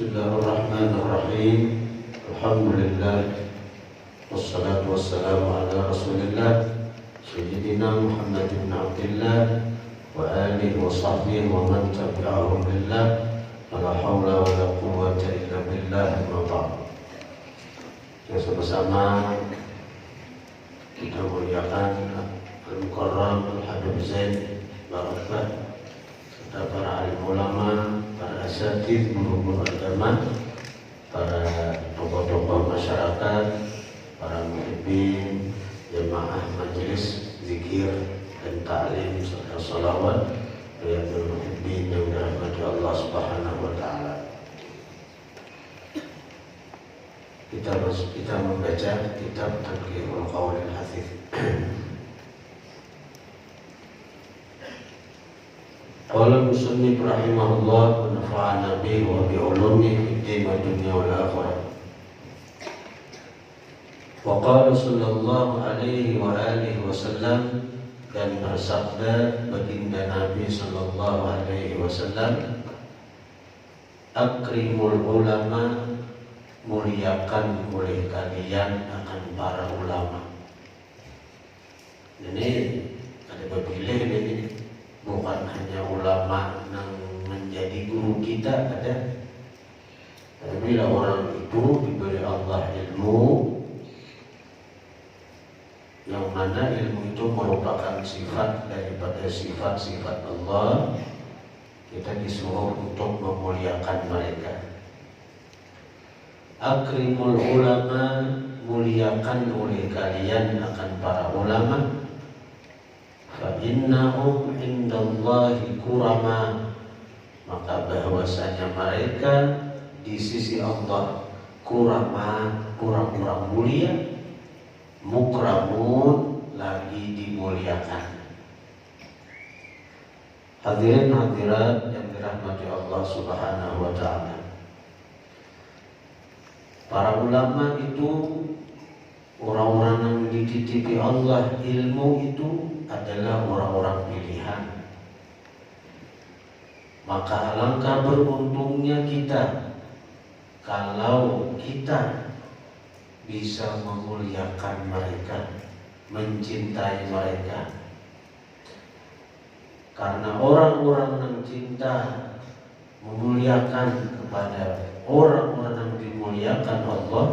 Bismillahirrahmanirrahim. Alhamdulillah. Wassalatu wassalamu ala Rasulillah Sayyidina Muhammad bin Abdillah wa alihi wa sahbihi wa man tabi'ahum billah. La hawla wa la quwwata illa billah. Amma ba'd. Yang bersama kita muliakan Al-Mukarram Al-Habib Zain Barakah, serta para alim ulama, para asatidz, guru-guru agama, para tokoh-tokoh masyarakat, para muhibbin, jemaah majelis zikir dan ta'lim serta salawat, riyadul muhibbin yang dirahmati Allah Subhanahu wa taala. Kita membaca kitab Tanqihul Qaulil Hafiz. Qala musannif rahimahullah wa nafa'ana bihi wa bi ulumihi fid din wa dunya wal akhirah. Wa qala sallallahu alaihi wa alihi wasallam, dan bersabda baginda Nabi sallallahu alaihi wasallam, akrimul ulama, muliakan oleh kalian akan para ulama. Ini ada berpilih ini, bukan hanya ulama yang menjadi guru kita ada, tapi bila orang itu diberi Allah ilmu, yang mana ilmu itu merupakan sifat daripada sifat-sifat Allah, kita disuruh untuk memuliakan mereka. Akrimul ulama, muliakan oleh kalian akan para ulama. Fa innahum indallahi kurama, maka bahwasanya mereka di sisi Allah kurama, kurang-kurang mulia, mukramun, lagi dimuliakan. Hadirin hadirat yang dirahmati Allah Subhanahu wa taala, para ulama itu orang-orang yang dititipi Allah ilmu itu adalah orang-orang pilihan. Maka alangkah beruntungnya kita kalau kita bisa memuliakan mereka, mencintai mereka. Karena orang-orang yang cinta memuliakan kepada orang-orang yang dimuliakan Allah,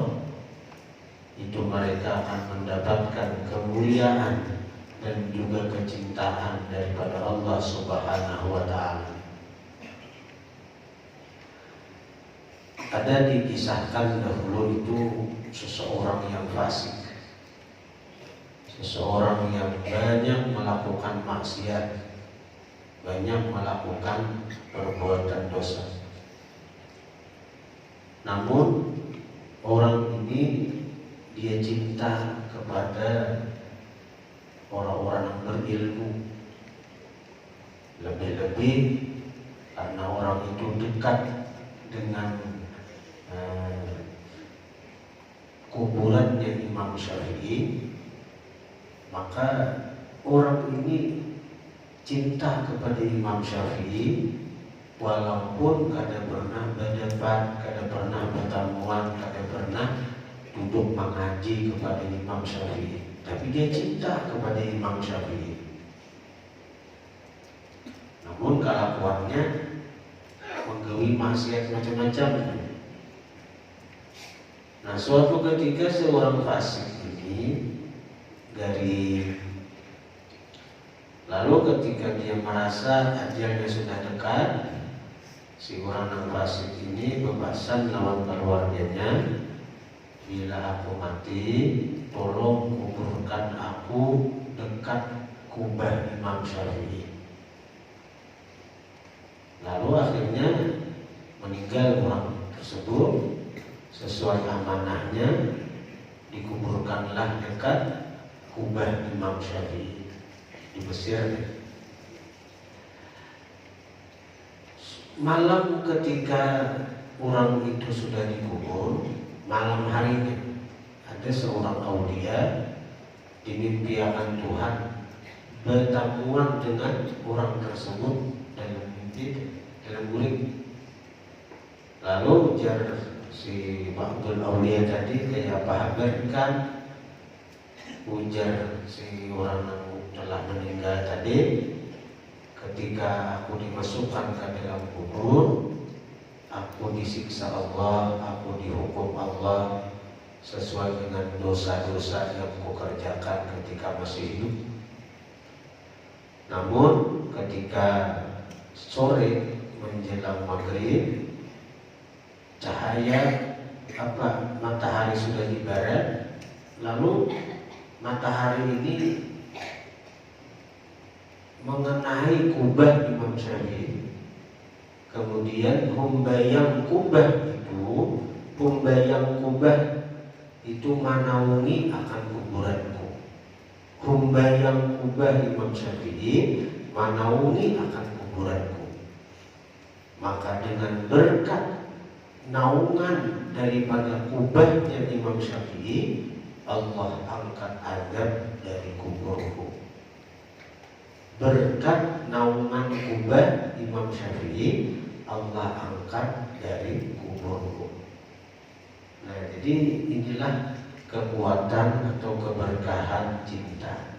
itu mereka akan mendapatkan kemuliaan dan juga kecintaan daripada Allah Subhanahu wa taala. Ada dikisahkan dahulu itu seseorang yang fasik, seseorang yang banyak melakukan maksiat, banyak melakukan perbuatan dosa. Namun orang ini dia cinta kepada orang-orang yang berilmu, lebih-lebih karena orang itu dekat dengan kuburannya Imam Syafi'i, maka orang ini cinta kepada Imam Syafi'i, walaupun kada pernah berdebat, kada pernah pertemuan, kada pernah duduk mengaji kepada Imam Syafi'i, tapi dia cinta kepada Imam Syafi'i. Namun kelakuannya menggawi maksiat macam-macam. Nah, suatu ketika seorang fasik ini lalu ketika dia merasa ajalnya sudah dekat, si orang yang fasik ini berpesan lawan keluarganya, bila aku mati, tolong kuburkan aku dekat kubah Imam Syafi'i. Lalu akhirnya meninggal orang tersebut sesuai amanahnya, dikuburkanlah dekat kubah Imam Syafi'i di Mesir. Malam ketika orang itu sudah dikubur, malam harinya ada seorang aulia dimimpikan Tuhan bertemuan dengan orang tersebut dalam mimpi, dalam guling. Lalu ujar si Ba'dul Aulia tadi, kayak pahamkan ujar si orang yang telah meninggal tadi, ketika aku dimasukkan ke dalam kubur, aku disiksa Allah, aku dihukum Allah sesuai dengan dosa-dosa yang kukerjakan ketika masih hidup. Namun ketika sore menjelang maghrib, cahaya matahari sudah di barat, lalu matahari ini mengenai kubah Imam Syafi'i. Kemudian humbayang kubah itu menaungi akan kuburanku. Humbayang kubah Imam Syafi'i menaungi akan kuburanku. Maka dengan berkat naungan daripada kubahnya Imam Syafi'i, Allah angkat azab dari kuburku. Berkat naungan kubah Imam Syafi'i, Allah angkat dari kuburku. Nah, jadi inilah kekuatan atau keberkahan cinta.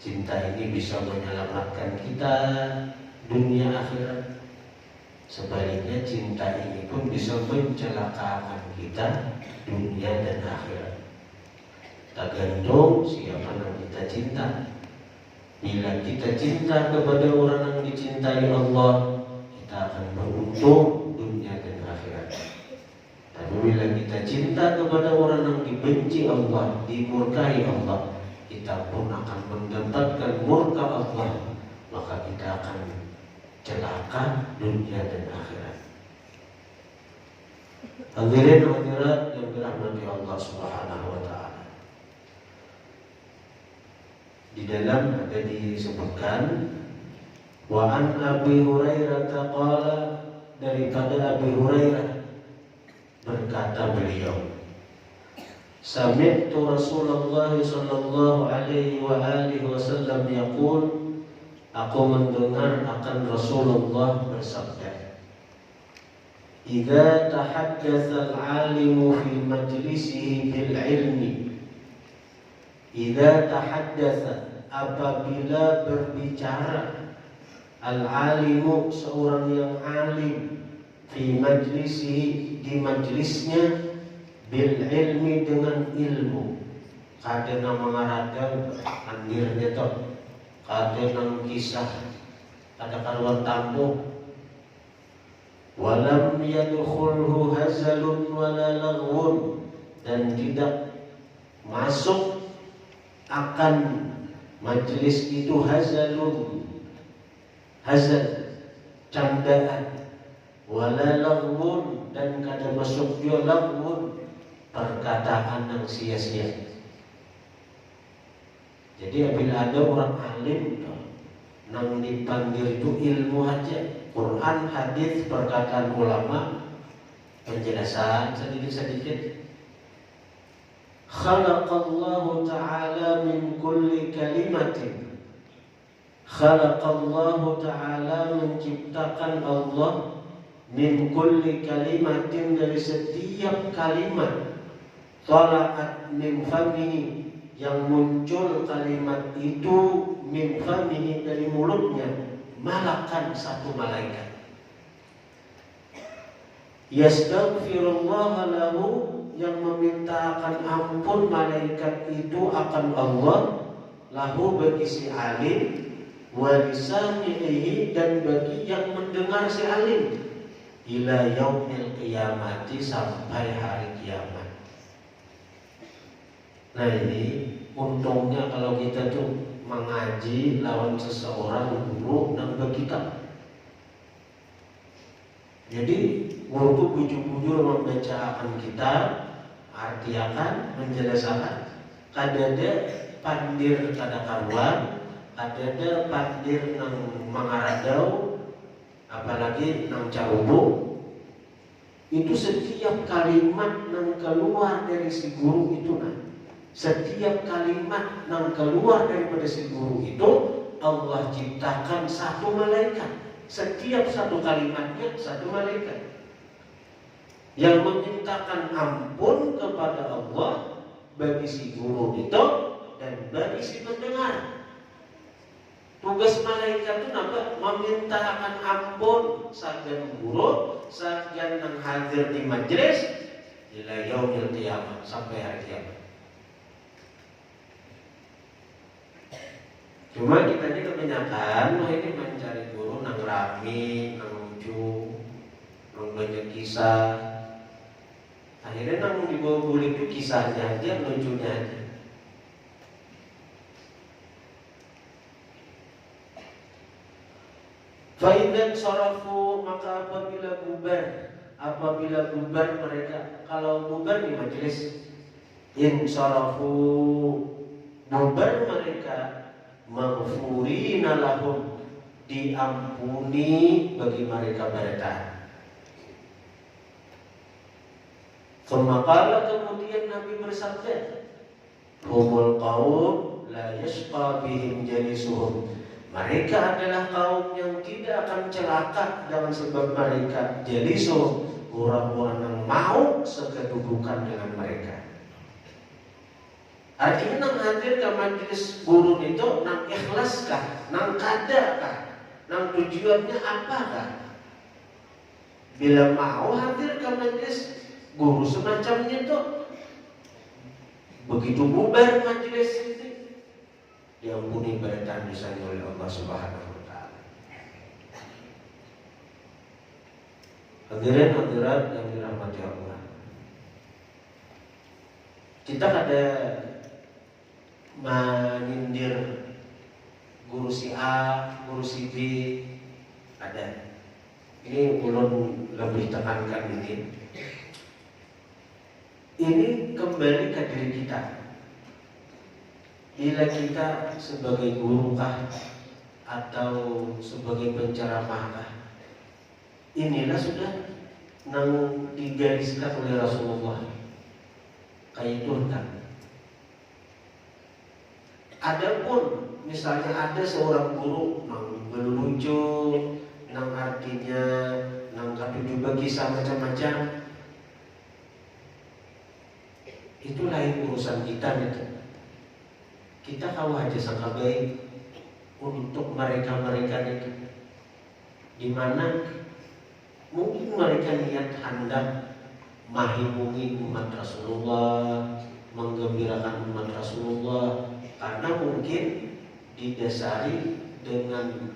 Cinta ini bisa menyelamatkan kita dunia akhirat. Sebaliknya cinta ini pun bisa mencelakakan kita dunia dan akhirat. Tergantung siapa yang kita cinta. Bila kita cinta kepada orang yang dicintai Allah, kita akan beruntung dunia dan akhirat. Tapi bila kita cinta kepada orang yang dibenci Allah, dimurkai Allah, kita pun akan mendapatkan murka Allah. Maka kita akan celaka dunia dan akhirat. Hadirin hadirat yang dirahmati Allah Subhanahu wa taala. Di dalam ada disebutkan wa an Abi Hurairah qala, daripada Abi Hurairah berkata beliau, sami'tu Rasulullah sallallahu alaihi wa alihi wasallam yaqul, aku mendengar akan Rasulullah bersabda, idza tahaddatsa al-'alimu fi majlisihi bil 'ilmi, idza tahaddatsa, apabila berbicara, al-'alimu seorang yang alim, fi majlisihi di majlisnya, bil 'ilmi dengan ilmu, kadang mengaradang andirnya toh, kadang kisah, ada karuan tampung, walam yadkhulhu hazalun wala laghwun, dan tidak masuk akan majelis itu hazalun, hazal candaan, wala laghwun, dan kada masuk dia laghwun, perkataan yang sia-sia. Jadi apabila ada orang alim nang dipanggil itu ilmu aja, Quran, hadis, perkataan ulama, penjelasan sedikit-sedikit. Khalaqallahu ta'ala min kulli kalimatin, khalaqallahu ta'ala, menciptakan Allah, min kulli kalimatin, dari setiap kalimat, tala'at min famihi, yang muncul kalimat itu, min famihi, dari mulutnya, malakan, satu malaikat. Yastaghfirullah lahu, yang memintakan ampun malaikat itu akan Allah, lahu, bagi si alim, wa lisami'ihi, dan bagi yang mendengar si alim, ila yaumil qiyamati, sampai hari kiamat. Nah, ini untungnya kalau kita tuh mengaji lawan seseorang guru nang begitu. Jadi guru tuh bujur-bujur membacakan kita, artiakan, menjelaskan. Kadada pandir kada karuan, kadada pandir nang mangaradau, apalagi nang carubu. Itu setiap kalimat nang keluar dari si guru itu, setiap kalimat yang keluar daripada si guru itu, Allah ciptakan satu malaikat. Setiap satu kalimatnya satu malaikat. yang memintakan ampun kepada Allah bagi si guru itu dan bagi si pendengar. Tugas malaikat itu nampak memintakan ampun sagan guru, sagan yang hadir di majelis ila yaumil qiyamah, sampai hari kiamat. Cuma kita ini kebanyakan ini mencari guru nang rame, nang lucu, nang banyak kisah. Akhirnya nang dibawa boleh itu kisahnya aja, lucunya aja. Faidan sarafu, maka apabila bubar mereka, kalau bubar di majelis, in sarafu, bubar mereka, maghfurina lahum, diampuni bagi mereka. Semakala kemudian Nabi bersabda, humul qaum la yashqa bihim jalisuhum, mereka adalah kaum yang tidak akan celaka dengan sebab mereka jalisuhum, orang-orang yang mau sekedudukan dengan mereka. Artinya nang hadir ke majelis guru itu nang ikhlas kah, nang kada kah, nang tujuannya apakah? Bila mau hadir ke majelis guru semacam itu, begitu bubar majelis itu, diampuni berdan misalnya oleh Allah Subhanahu wa taala. Hadirin hadirat yang dirahmati Allah. Kita ada menyindir guru si A, guru si B, ada. Ini ulun lebih tekankan ini. Ini kembali ke diri kita. Bila kita sebagai guru kah atau sebagai penceramah kah, inilah sudah nang digariskan oleh Rasulullah. Kayak itu kan. Adapun misalnya ada seorang guru nang lucu, nang artinya nang juga kisah macam-macam, itu lain urusan kita gitu. Kita tahu aja sangka baik untuk mereka itu, dimana mungkin mereka niat hendak menghibungi umat Rasulullah, menggembirakan umat Rasulullah, karena mungkin didasari dengan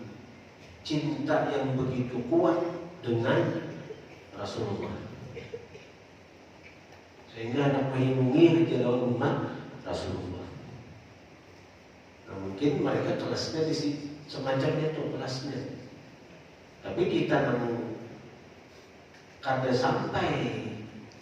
cinta yang begitu kuat dengan Rasulullah, sehingga hendak menghibungi jalan umat Rasulullah. Nah, mungkin mereka kelasnya di semacamnya tuh kelasnya. Tapi kita namun kada sampai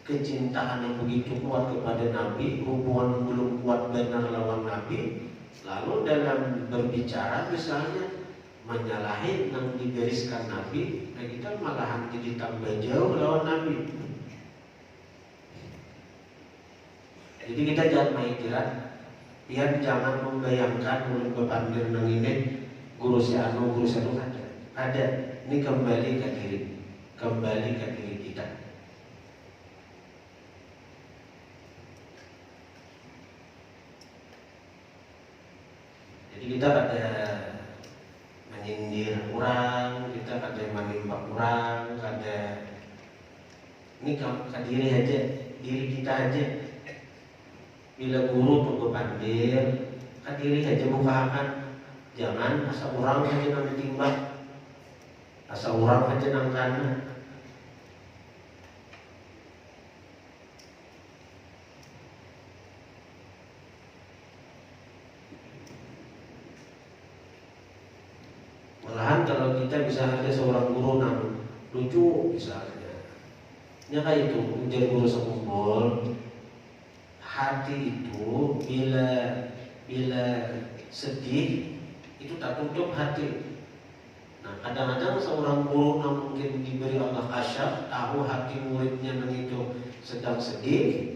kecintaan yang begitu kuat kepada Nabi, hubungan belum kuat benar lawan Nabi, lalu dalam berbicara misalnya menyalahi yang digariskan Nabi, nah kita malahan jadi tambah jauh lawan Nabi. Jadi kita jangan main kira, biar jangan membayangkan ulun bepandir nang ini guru si anu ada. Ini kembali ke diri kita. Jadi kita ada menyindir orang, kita ada menimpa orang, ada ini ke diri aja, diri kita aja. Bila guru tunggu pandir, kan diri aja mukakan. Jangan asal orang aja nang ditimbang, asal orang aja nang kanan. Malahan kalau kita bisa ada seorang guru nang lucu misalnya, ya kayak itu menjadi guru sekumpul. Hati itu bila sedih itu tak tutup hati. Nah, kadang-kadang seorang guru yang mungkin diberi Allah kasyaf, tahu hati muridnya yang itu sedang sedih.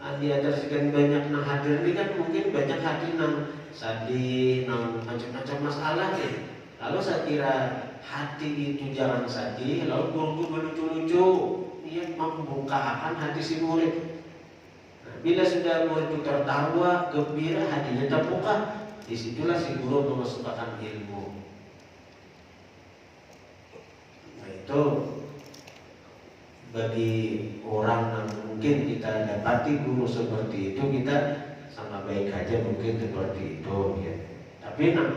Nah, di antara sekian banyak yang hadir ini kan mungkin banyak hati yang sedih, yang macam-macam masalah nih. Lalu saya kira hati itu jangan sedih, lalu guru berlucu-lucu, niat membukakan hati si murid. Nah, bila sudah murid itu tertawa, gembira, hatinya terbuka, disitulah si guru memasukkan ilmu. Nah, itu bagi orang yang mungkin kita dapati guru seperti itu, kita sama baik aja mungkin seperti itu ya. Tapi nah,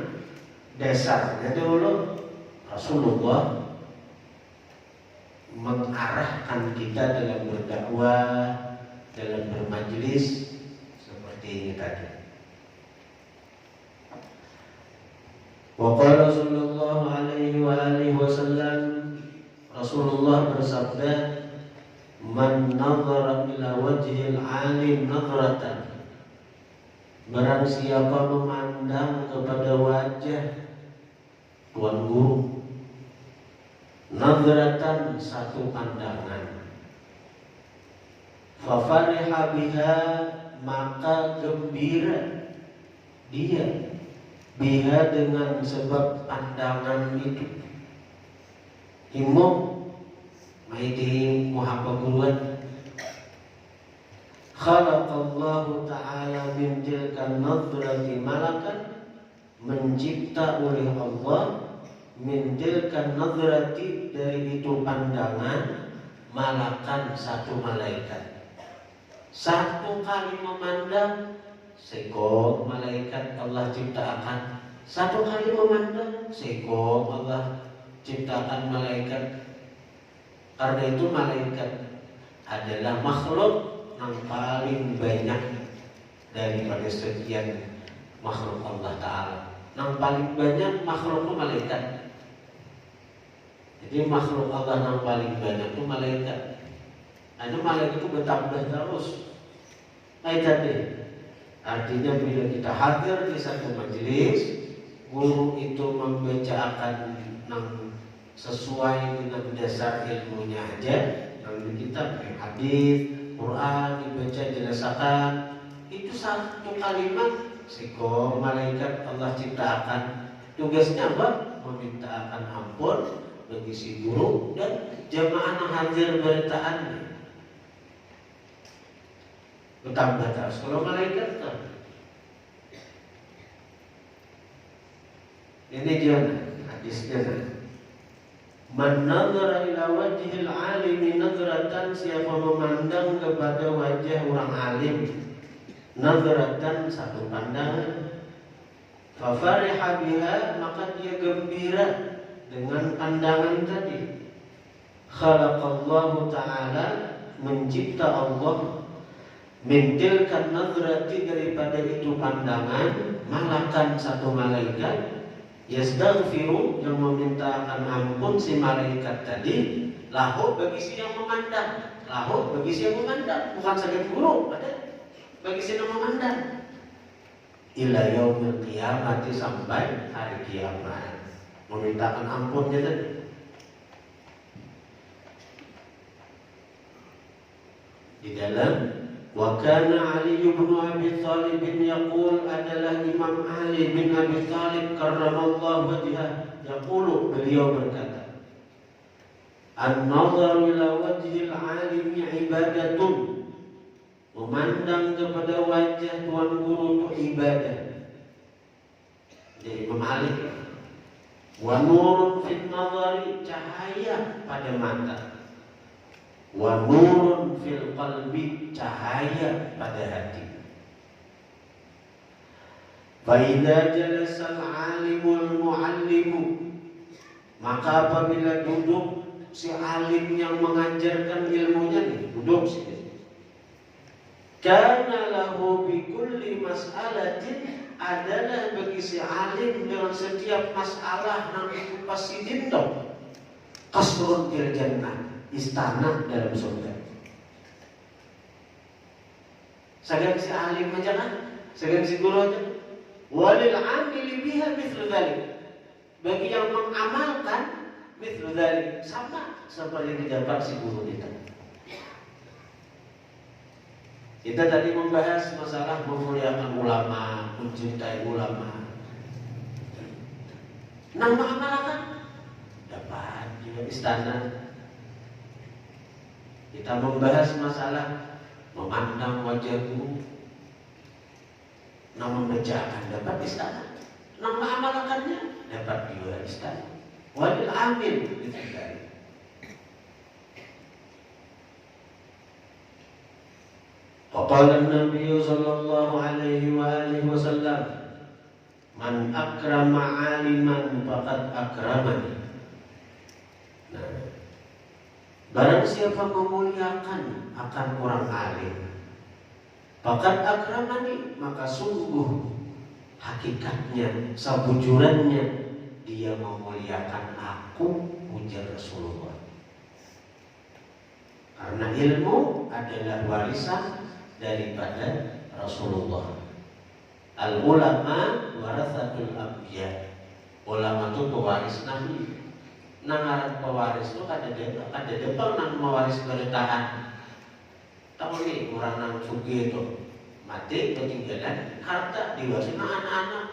dasarnya dulu Rasulullah mengarahkan kita dalam berdakwah, dalam bermajlis seperti ini tadi. Wa qala sallallahu alaihi wa alihi wasallam, Rasulullah bersabda, man nadhara ila wajhil alim nadratan, barang siapa memandang kepada wajah tuan guru, nadratan satu pandangan, fafariha biha maka gembira dia, biha dengan sebab pandangan itu, himmo maiti muhabbaguruan, khalaqallahu ta'ala min tilkan nadrati malakan, mencipta oleh Allah min tilkan nadrati dari itu pandangan malakan satu malaikat. Satu kali memandang seekor malaikat Allah ciptakan. Satu kali memandang seekor Allah ciptakan malaikat. Karena itu malaikat adalah makhluk yang paling banyak daripada sekian makhluk Allah Ta'ala. Yang paling banyak makhluk itu malaikat. Jadi makhluk Allah yang paling banyak itu malaikat. Ada malaikat itu bertambah terus. Tadi artinya bila kita hadir di satu majelis, guru itu membacakan yang sesuai dengan dasar ilmunya aja, yang di kitab, hadis, Quran dibaca jelaskan, itu satu kalimat seko malaikat Allah ciptakan. Tugasnya apa? Memintakan ampun bagi si guru dan jamaah yang hadir beritaannya. Bertambah terus. Kalau malaikat kan, ini dia hadisnya. Man nadhara ila wajhil alimi nadratan, siapa memandang kepada wajah orang alim nadratan satu pandangan, fa fariha biha maka dia gembira dengan pandangan tadi. Khalaqallahu ta'ala, mencipta Allah, min tilkan nadrati daripada itu pandangan, malakan satu malaikat, yastaghfiru yang memintakan ampun si malaikat tadi, lahu bagi si yang memandang, lahu bagi si yang memandang, bukan saja guru, ada bagi si yang memandang, ila yaumil qiyamah, sampai hari kiamat, memintakan ampunnya tadi. Di dalam wa kana Ali bin Abi Thalib yaqul, adalah Imam Ali bin Abi Thalib karramallahu wajhah, yaqulu, beliau berkata, an-nazar ila wajhil alimi ibadatun, memandang kepada wajah tuan guru itu ibadah. Jadi Imam Ali, wa nurun fin nazari, cahaya pada mata, wa nurun fil qalbi, cahaya pada hati. Fa idza jalasa al-alimul muallimu, maka apabila duduk si alim yang mengajarkan ilmunya nih, duduk sini, kana lahu bi kulli mas'alatin, adalah bagi si alim dengan setiap masalah yang itu pasti dindong, kasrun fil jannah, istana dalam surga. Segan si alim aja kan, segan si guru aja. Walil amili biha mithlu dzalik, bagi yang mengamalkan mithlu dzalik, sama seperti yang didapat si guru kita. Kita tadi membahas masalah memuliakan ulama, mencintai ulama. Nang mengamalkan dapat juga istana. Kita membahas masalah memandang wajahmu, namun mengerjakan dapat istana, namun mengamalkannya dapat juga istana. Wadil amin ditandai. Faqala Nabi sallallahu alaihi wa alihi wasallam, man akrama aliman faqad akramani. Nah, barang siapa memuliakan akan orang alim, faqad akramani, maka sungguh hakikatnya, sebujurannya dia memuliakan aku, ujar Rasulullah. Karena ilmu adalah warisan daripada Rasulullah. Al ulama warathatul anbiya. Ulama itu pewaris nabi. Nangaran pewaris itu ada depan nang mewaris bertahan. Tahu nih orang nang sugih itu mati ketinggalan harta diwaris anak-anak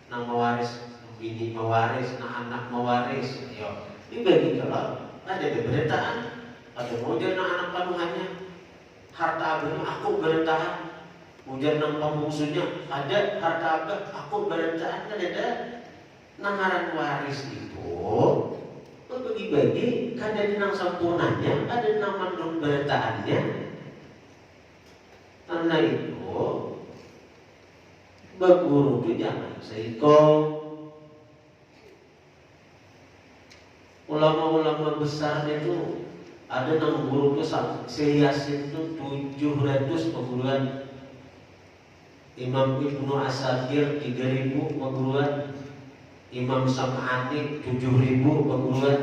nang mewaris, bini mewaris, anak mewaris. Yo, ini bagi kalau ada bertahan, ada mujar anak panuhannya. Harta abah aku bertahan, ujar nang pembungsunya ada harta abah aku bertahan, ada nangaran waris itu bagi-bagi, ada nang sempurnanya, ada nang mandung bertahannya. Karena itu berguru itu jangan seiko. Ulama-ulama besar itu ada nang guru itu seyasin itu 700 perguruan. Imam Ibnu Asakir 3000 perguruan. Imam Sam'ani 7000 perguruan.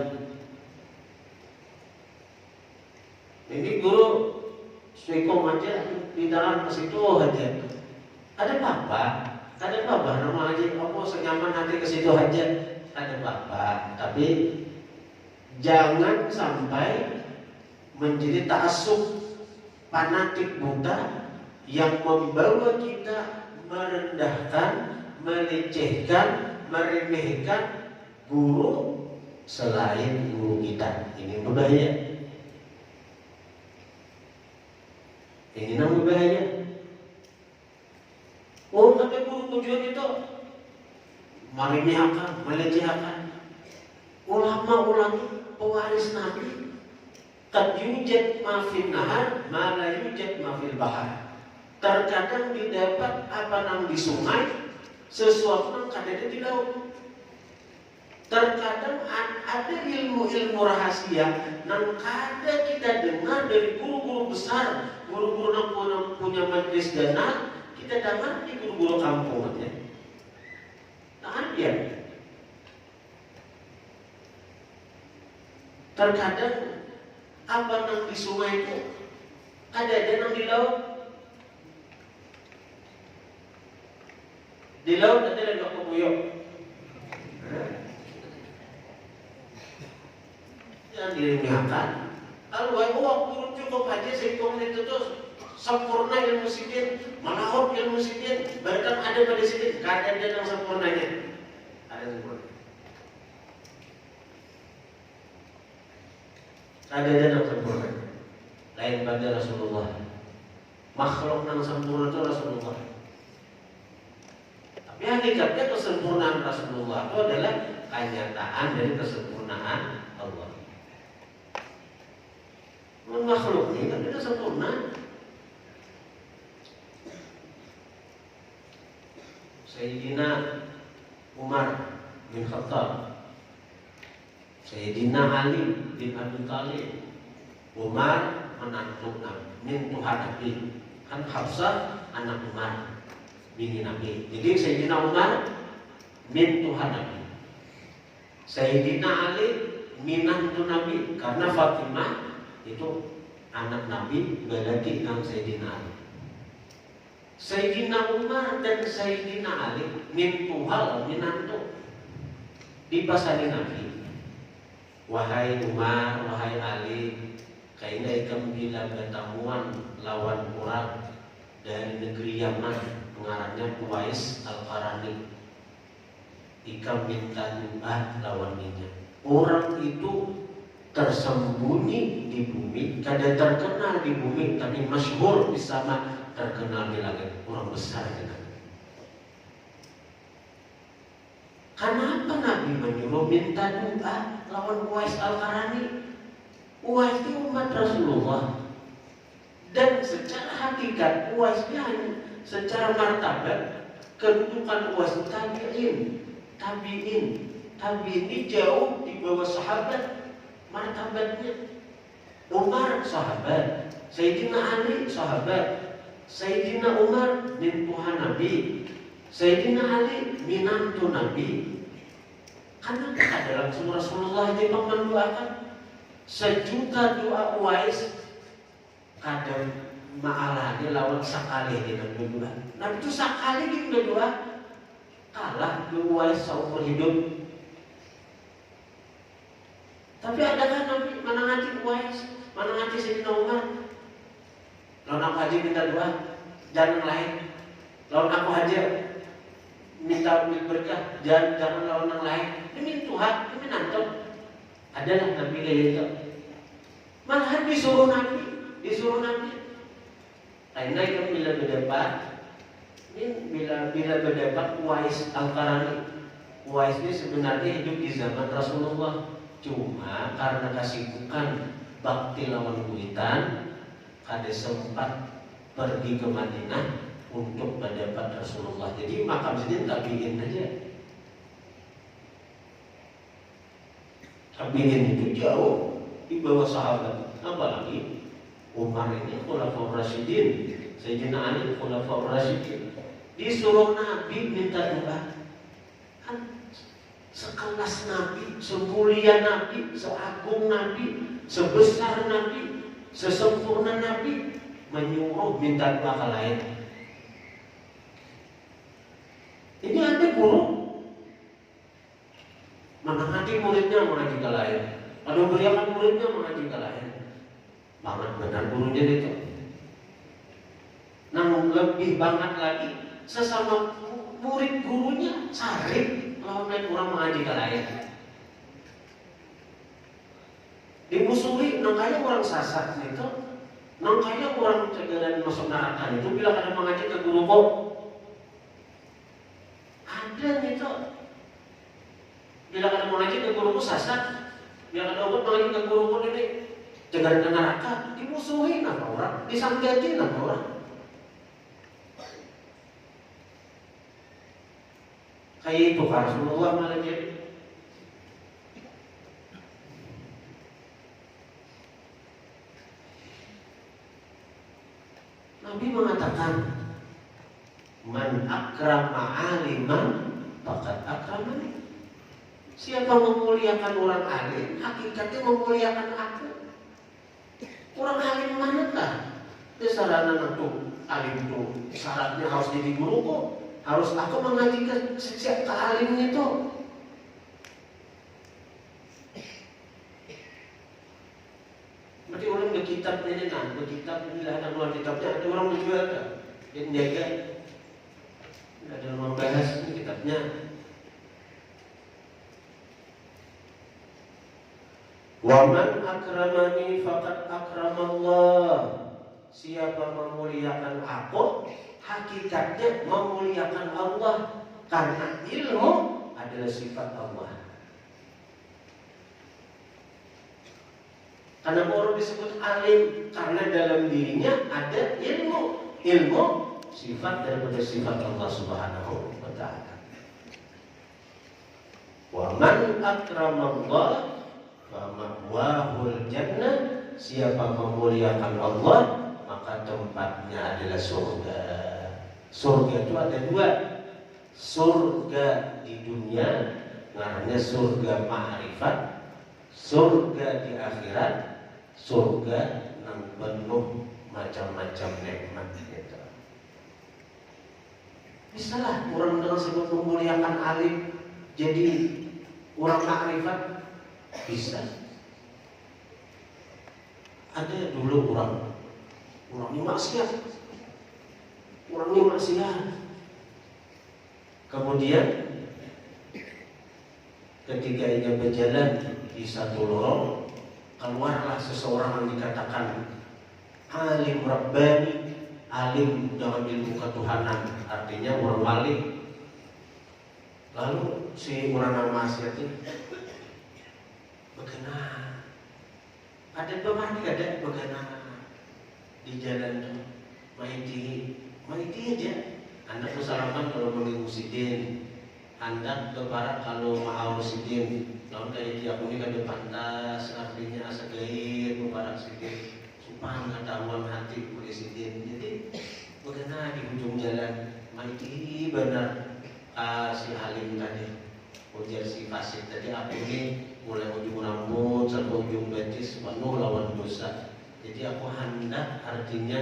Ini guru seiko aja di dalam situ aja. Ada apa nama aja apa senyaman hati ke situ aja. Ada apa, tapi jangan sampai menjadi ta'assub fanatik buta yang membawa kita merendahkan, melecehkan, meremehkan guru selain guru kita. Ini berbahaya. Ini namanya berbahaya. Oh, tapi guru tujuan itu meremehkan, melecehkan. Ulama-ulama pewaris Nabi. Qad yujad ma fil nahar, ma la yujad ma fil bahar. Terkadang didapat apa nang di sungai, sesuatu nang kadang di laut. Terkadang ada ilmu-ilmu rahasia nang kada kita dengar dari guru-guru besar, guru-guru nang punya majelis dana, kita dengar di guru-guru kampung aja. Nah, ya. Terkadang apa nang di sungai itu ada nang di laut. Di laut ada yang kebuyok. Yang diremehkan. Lalu guru cukup aja sehingga itu tuh sempurna ilmu sidin, manahok ilmu sidin, bahkan ada pada sidin, kadang ada yang sempurnanya. Ada sempurna. Ada yang sempurna. Lain pada Rasulullah. Makhluk yang sempurna itu Rasulullah. Tapi hakikatnya kesempurnaan Rasulullah itu adalah kenyataan dari kesempurnaan Allah. Makhluk ini kan tidak sempurna. Sayyidina Umar bin Khattab, Sayyidina Ali bin Abi Thalib. Umar menantu Nabi, Nabi. Kan Hafsah anak Umar bini Nabi. Jadi Sayyidina Umar mintu Nabi. Sayyidina Ali minantu Nabi, karena Fatimah itu anak Nabi berarti dengan Sayyidina Ali. Sayyidina Umar dan Sayyidina Ali mintu hal minantu dipasari Nabi. Wahai Umar, wahai Ali, kaina ikam bila bertamuan lawan orang dari negeri Yaman, pengarangnya Uwais Al-Qarani. Ikam minta doa lawan minyak. Orang itu tersembunyi di bumi, kada terkenal di bumi, tapi masyhur di sama, terkenal di langit. Orang besar kita. Kenapa Nabi menyuruh minta doa lawan Uwais Al-Qarani? Uwais itu umat Rasulullah, dan secara hakikat Uwais hanya secara martabat kedudukan Uwais tabiin ini jauh di bawah sahabat martabatnya. Umar sahabat, Sayyidina Ali sahabat, Sayyidina Umar mintuhan Nabi, Sayyidina Ali minantu Nabi. Karena dalam surah Rasulullah itu mendoakan sejuta doa Uwais kadang ma'alani lawan sakali dengan berdoa. Nabi itu sakali dia berdoa kalah Uwais seumur hidup. Tapi adakah Nabi menangati Uwais, menangati Sayyidina Umar? Lawan aku aja minta doa, jangan lain. Lawan aku aja minta berkah, jangan lawan yang lain. Demi Tuhan, demi nantong. Adalah Nabi kayak itu. Malahan disuruh Nabi. Karena itu bila berdapat Uwais Al-Qarani. Uwais ini sebenarnya hidup di zaman Rasulullah. Cuma karena kesibukan bakti lawan kuitan, kada sempat pergi ke Madinah untuk mendapat Rasulullah. Jadi makam sini tabiin aja. Tabiin itu jauh di bawah sahabat. Apalagi Umar ini Khulafaur Rasyidin, Sayyidina Ali Khulafaur Rasyidin. Disuruh Nabi minta doa. Kan sekelas Nabi, semulia Nabi, seagung Nabi, sebesar Nabi, sesempurna Nabi menyuruh minta doa ke lain. Ini ada guru menangati muridnya mengaji ke lain, ada beriakan muridnya mengaji ke lain. Banget benar gurunya itu. Namun lebih banget lagi sesama murid gurunya sarip lawan orang mengaji ke lain. Dimusuhi, nangkanya orang sasar itu, nangkanya orang cegahan masuk neraka itu bila ada mengaji ke guru kok. Ada itu. Bila ada mengaji ke guru kok sasar, bila ada obat mengaji ke guru kok ini cegahan ke neraka, dimusuhi nama orang, disanggaji nama orang. Kayak itu Rasulullah malah jadi. Nabi mengatakan, man akrama aliman faqad akramani. Siapa memuliakan orang alim, hakikatnya memuliakan aku. Orang alim manakah? Sarana itu alim itu syaratnya harus jadi guru kok. Harus aku mengaji ke setiap alim itu. Berarti orang berkitab ini berkitab ini ada keluar kitabnya, ada orang menjual kan? Dia menjaga. Ada orang membahas ini kitabnya. Wa man akramani faqad akramallah. Siapa memuliakan aku, hakikatnya memuliakan Allah, karena ilmu adalah sifat Allah. Karena orang disebut alim karena dalam dirinya ada ilmu sifat daripada sifat Allah Subhanahu wa ta'ala. Wa man akramallah fa ma'wahul jannah. Siapa memuliakan Allah, maka tempatnya adalah surga. Surga itu ada dua. Surga di dunia namanya surga ma'rifat, surga di akhirat surga yang penuh macam-macam nikmat gitu. Bisalah orang dengan sebut memuliakan alim jadi orang ma'rifat, bisa. Ada dulu orang ini maksiat, kemudian ketika ia berjalan di satu lorong, keluarlah seseorang yang dikatakan alim rabbani, alim dengan ilmu ketuhanan, artinya orang wali. Lalu si orang maksiat itu bagaimana? Ada pemandi ada bagaimana di jalan tuh, maiti aja. Anda salaman kalau mengimu sidin, Anda ke barat kalau mau sidin. Lalu kayak dia aku ini kada pantas, artinya asa gair ke barat sidin, supaya ngetahuan hati boleh sidin. Jadi bagaimana di ujung jalan maiti benar. Si Halim tadi, ujar si Fasik tadi, aku ini mulai ujung rambut sampai ujung betis penuh lawan dosa. Jadi aku hendak artinya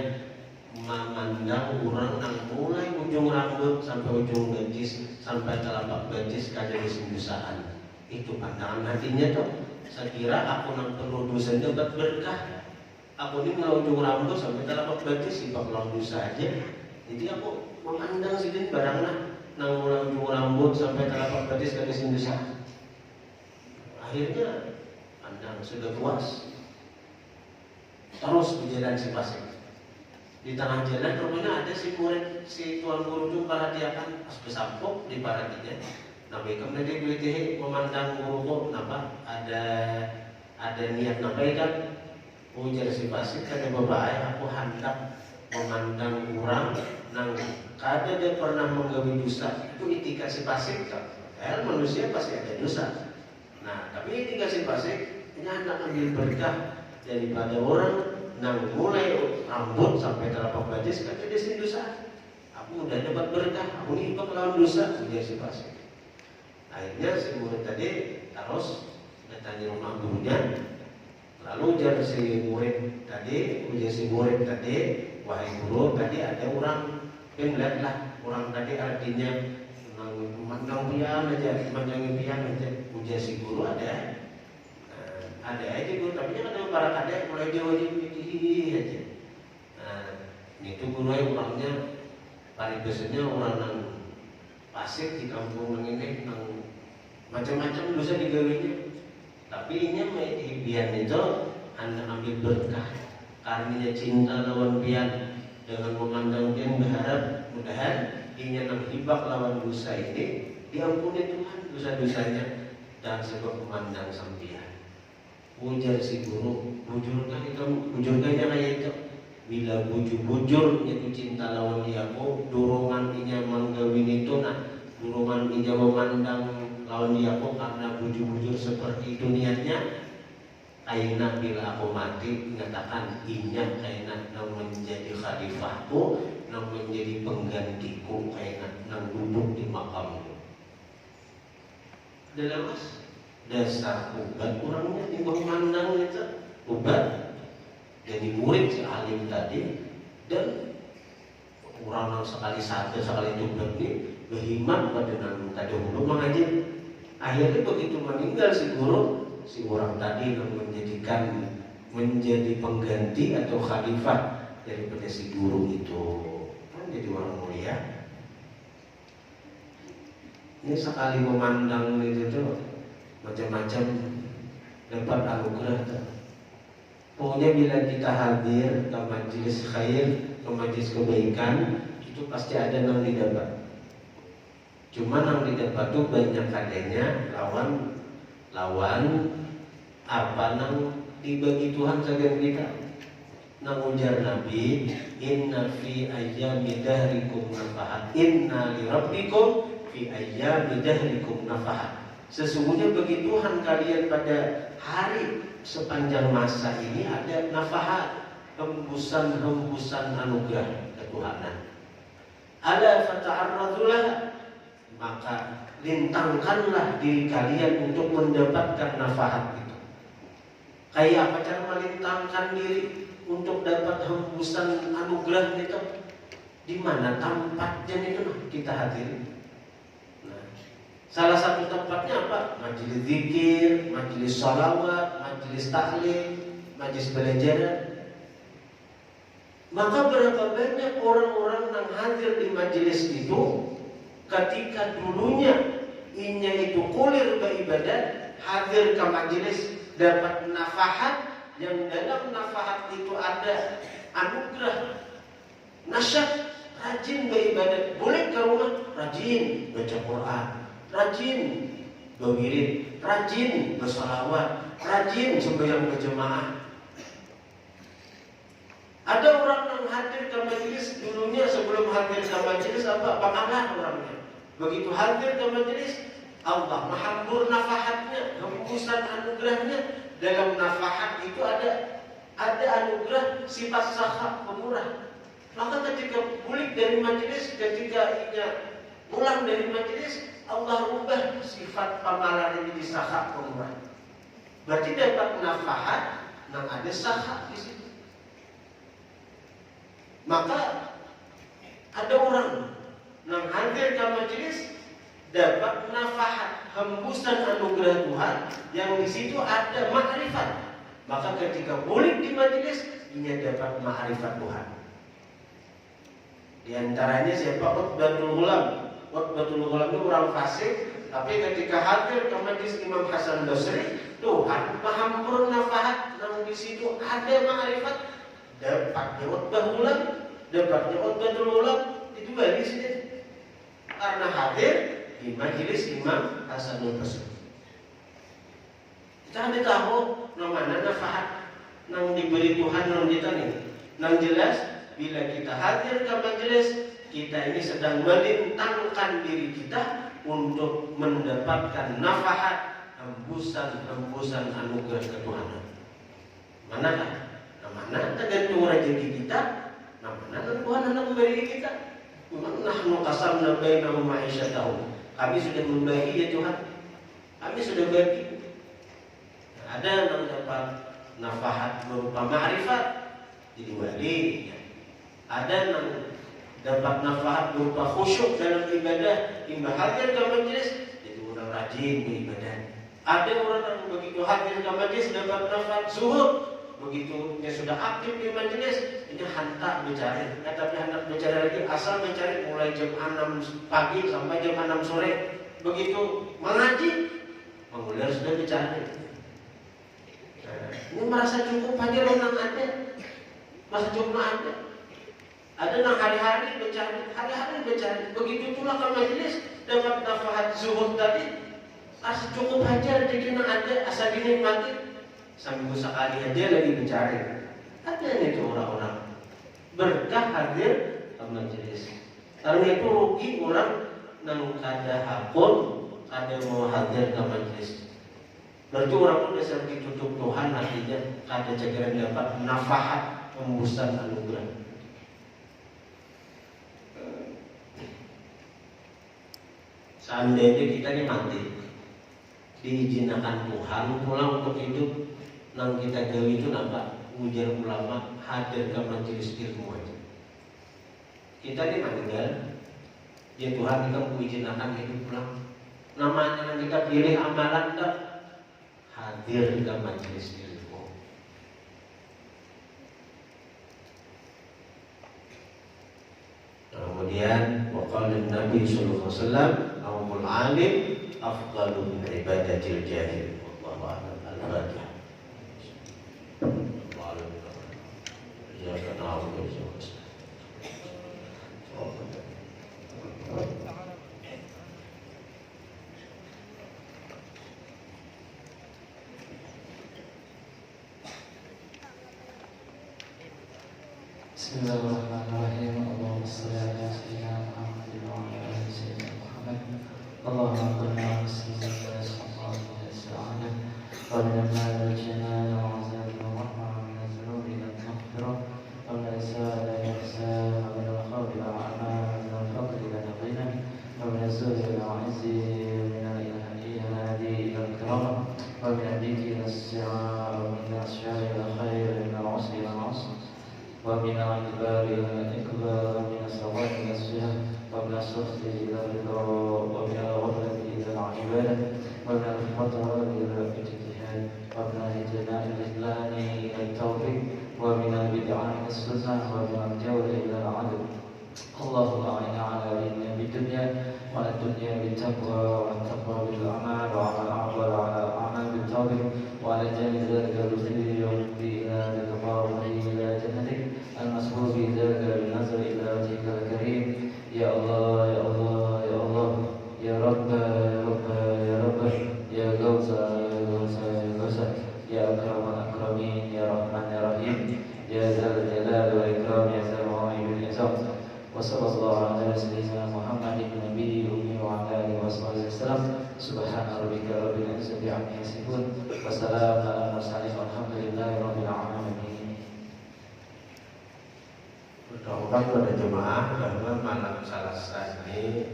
memandang orang yang mulai ujung rambut sampai ujung betis sampai telapak betis kada disendusaan. Itu pandangan hatinya tuh. Saya kira aku yang perlu dosa dapat berkah. Aku ini mulai ujung rambut sampai telapak betis sibak lawan dosa aja. Jadi aku memandang sidin barangnya nang mulai ujung rambut sampai telapak betis ke sindusah. Akhirnya pandang sudah puas. Terus berjalan si Fasik. Di tengah jalan rupanya ada si murid, si tuan guru itu perhatikan pas besampok di paradinya. Nabi kemudian dia memandang guru kok kenapa ada niat nabi kan? Ujar si Fasik kata bapak aku hendak memandang orang nang kada dia pernah menggawi dosa. Itu itikasi Fasik kan? Manusia pasti ada dosa. Nah, tapi itikasi Fasik ini hendak ambil berkah daripada orang nang mulai rambut sampai telapak betis kan dia sendiri dosa. Aku udah dapat berkah, aku ini lawan dosa. Ujar si Fasik. Akhirnya si murid tadi terus datang rumah gurunya. Lalu ujar si murid tadi, wahai guru, tadi ada orang yang lihatlah orang tadi artinya memandang pian aja, ujar si guru ada aja guru, tapi ada para kadek mulai jauh aja. Itu guru orangnya paribiasanya orang yang Pasir di kampung ini nang macam-macam dosa digawinya. Tapi ini biar itu Anda ambil berkah karena cinta lawan pian dengan memandang pian berharap mudahan ini nang hibak lawan dosa ini diampuni Tuhan dosa-dosanya dan sebab memandang sampian. Ujar si guru, bujurkannya kayak itu. Bila bujur itu cinta lawan diaku, dorongan inya menggawin itu dorongan inya memandang lawan diaku karena bujur-bujur seperti itu niatnya. Aina bila aku mati mengatakan inya kaina nang menjadi khalifahku, nang menjadi penggantiku, kaina nang duduk di makamku. Dalawas dasar ubat orangnya timbang mandang itu ubat. Jadi murid si alim tadi dan orang yang sekali satu sekali jumlah ini berhimat pada nang tadi dulu mengaji. Akhirnya begitu meninggal si guru, si orang tadi yang menjadi pengganti atau khalifah daripada si guru itu kan jadi orang mulia. Ini sekali memandang itu tuh macam-macam dapat anugerah tuh. Pokoknya bila kita hadir ke majelis khair, ke majelis kebaikan, itu pasti ada yang didapat. Cuma yang didapat itu banyak adanya lawan apa nang dibagi Tuhan saja kita. Nang ujar Nabi, inna fi ayyami dahrikum nafahat, inna li rabbikum fi ayyami dahrikum nafahat. Sesungguhnya bagi Tuhan kalian pada hari sepanjang masa ini ada nafahat, hembusan-hembusan anugerah ketuhanan. Ala fata'arradulah, maka lintangkanlah diri kalian untuk mendapatkan nafahat itu. Kayak apa cara melintangkan diri untuk dapat hembusan anugerah itu? Di mana tempatnya itu kita hadiri? Salah satu tempatnya apa? Majelis zikir, majelis sholawat, majelis taklim, majelis belajar. Maka berapa banyak orang-orang yang hadir di majelis itu ketika dulunya inya itu kulir beribadat, hadir ke majelis dapat nafahat, yang dalam nafahat itu ada anugerah, nasyat, rajin beribadah. Boleh ke rumah, rajin baca Quran, rajin berwirid, rajin bersalawat, rajin sembahyang berjemaah. Ada orang yang hadir ke majelis, dulunya sebelum hadir ke majelis pengalah orangnya. Begitu hadir ke majelis, Allah menghambur nafahatnya, hembusan anugerahnya. Dalam nafahat itu ada anugerah sifat sakha, pemurah. Maka ketika pulih dari majelis, ketika pulang dari majelis, Allah rubah sifat pamalar ini di sakha, pemurah. Berarti dapat nafahat, yang ada sakha di situ. Maka ada orang yang hadir ke majelis dapat nafahat, hembusan anugerah Tuhan yang di situ ada makrifat. Maka ketika boleh di majelis, dia dapat makrifat Tuhan. Di antaranya siapa? Utbatul Ghulam. Utbatul Ghulam itu orang fasik, tapi ketika hadir ke majelis Imam Hasan Basri, Tuhan menghambur nafahat yang di situ ada makrifat. Dapatnya Utbah Ghulam, dapatnya Utbatul Ghulam, itu bagi sini karena hadir di majelis Imam Hasanul Basri. Kita ambil tahu mana nafahat yang diberi Tuhan dalam kita nih. Yang jelas bila kita hadir ke majelis, kita ini sedang melintangkan diri kita untuk mendapatkan nafahat, hembusan anugerah ketuhanan. Manakah? Mana tergantung rezeki kita, mana Tuhan hendak memberi kita. Nahnu qasamna bainahum ma'isyatahum. Kami sudah membagi ya Tuhan. Kami sudah bagi. Ada yang dapat nafahat berupa ma'rifat jadi wali. Ada yang dapat nafahat berupa khusyuk dalam ibadah, imbah hadir ke majelis jadi orang rajin beribadah. Ada orang yang begitu hadir ke majelis dapat nafahat zuhud, begitu dia sudah aktif di majelis ini hantar mencari. Tapi hendak mencari lagi asal mencari mulai jam 6 pagi sampai jam 6 sore. Begitu mengaji mengulir sudah mencari. Ini merasa cukup aja loh nang ada, merasa cukup ada. Ada yang hari-hari mencari. Begitu pula ke majelis dapat nafahat zuhud tadi, asal cukup aja rezeki yang ada, asal dinikmati. Sambil sekali aja lagi mencari. Ada itu orang-orang berkah hadir ke majelis. Karena itu rugi orang yang kada hakun, kada mau hadir ke majelis. Berarti orang pun dasar ditutup Tuhan nantinya kada cakaran dapat nafahat, hembusan anugerah. Seandainya kita ini mati, diizinkan Tuhan pulang untuk hidup, nang kita gawi itu nampak ujar ulama hadir ke majelis ilmu aja. Kita ini meninggal, ya Tuhan kita mengizinkan hidup pulang. Namanya kita pilih amalan tak hadir ke majelis ilmu. Kemudian waqala Nabi sallallahu alaihi wasallam aumul alim afdalu min ibadatil jahil. Wallahu a'lam. Al-Fatihah. Bismillahirrahmanirrahim. Allahumma shalli ala sayyidina Muhammad wa ala ali sayyidina Muhammad. Allahumma qulna bismillah sallallahu alaihi wasallam. Wa min al-mal al-janan wa azab al-rahma wa min az-zunubi al-maghfirah wa min al-isa'ati al-ihsan wa min al-khawfi al-aman wa min al-faqri al-ghina wa min az-zuhdi al-'izzi wa min al-ihadi al-karam wa min al-dhikri al-si'a wa min al-ashari al-khair wa min al-'usri al-'usr ومن الإكبار إلى الإكبار ومن الصواب إلى الصيام ومن السخط إلى الرضا ومن الغفلة إلى العبادة ومن الفترة إلى الاجتهاد ومن الإجلاء إلى التوفيق ومن البدعة إلى السنة ومن الجور إلى العدل. اللهم أعنا على ديننا بالدنيا وعلى الدنيا بالتقوى والتقوى بالأعمال وعلى الأعمال طابق وعلى جانب ذلك الرسل يربي إلى تتفاوض إلى جنتك المسرور بذلك بالنظر إلى وجهك الكريم يا الله يا الله يا الله يا رب يا رب يا رب يا غوث يا غوث يا غوث يا أكرم الأكرمين يا رحمن يا رحيم يا ذا الجلال والإكرام يا ذا المواهب والإعزام وصلى الله على سيدنا محمد النبي الأمي وعلى آله وصحبه وسلم سبحان ربك رب العزة عما يصفون وسلام على المرسلين والحمد لله رب العالمين. Berdoa kepada jemaah bahwa malam Selasa ini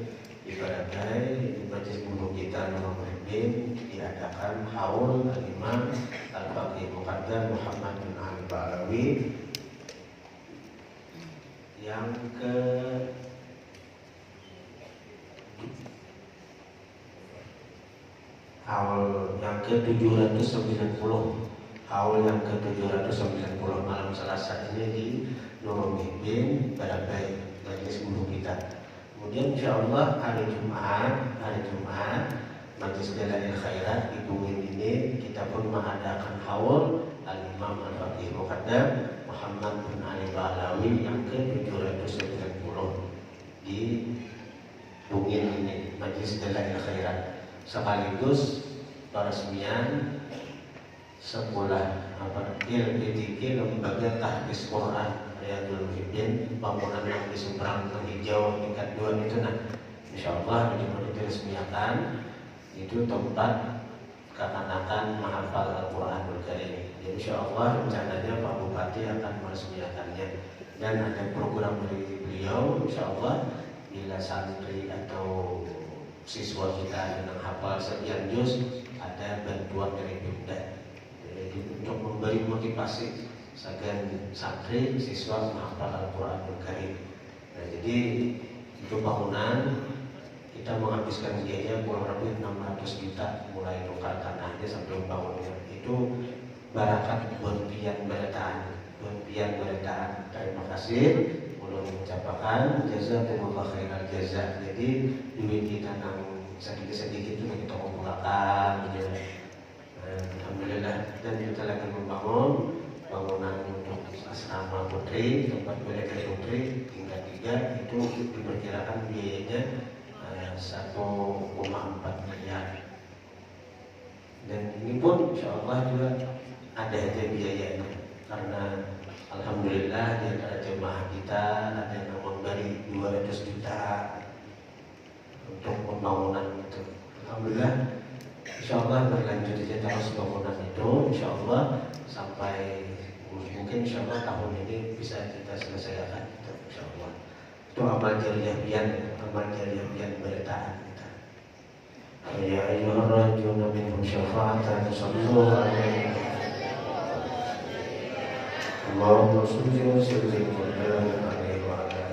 ibadah di Majelis Guru kita Nurul Muhyiddin diadakan haul al-Imam Al-Faqih Muqaddam Muhammad bin Ali Ba'alawi yang ke haul yang ke-790 haul yang ke-790 malam Selasa ini di Nurul Muhyiddin pada Majelis Guru kita. Kemudian insyaallah hari Jumat Majelis Dalail Khairat di Buin ini kita pun mengadakan haul Al-Imam Al-Faqih Muqaddam Muhammad bin Ali Ba'alawi yang ke-790 di Bungin ini Majelis Dalail Khairat, sekaligus peresmian sekolah LPTK Lembaga Tahfiz Quran Riyadul Muhyiddin, bangunan yang di seberang hijau tingkat 2 itu insyaallah diresmikan. Itu tempat kekanakan menghafal Al-Quranul Karim. Jadi insyaallah rencananya Pak Bupati akan meresmikannya dan ada program dari beliau insyaallah bila santri atau siswa kita yang hafal sekian juz ada bantuan dari Pemda. Jadi untuk memberi motivasi agar santri siswa menghafal Al-Quranul Karim. Nah, jadi itu bangunan kita menghabiskan biaya kurang lebih 600 juta mulai tukar tanahnya sampai bangunnya. Itu barakat bonpian barataan. Terima kasih. Ulun mengucapkan jazakumullah khairal jaza. Jadi duit kita nang sedikit-sedikit itu kita kumpulkan gitu. Alhamdulillah, dan kita lagi membangun bangunan untuk asrama putri, tempat belajar putri tingkat 3 itu diperkirakan biayanya 1,4 miliar. Dan ini pun insyaallah juga ada aja biayanya karena alhamdulillah di antara jemaah kita ada yang memberi 200 juta untuk pembangunan itu. Alhamdulillah insyaallah berlanjut aja terus bangunan itu insyaallah sampai mungkin insyaallah tahun ini bisa kita selesaikan itu insyaallah. Itu amal jariah pian beritaan kita. Ya ayyuhar rajuluna minhum syafa'atan sallu alaihi Allahumma salli wa sallim alaihi wa ala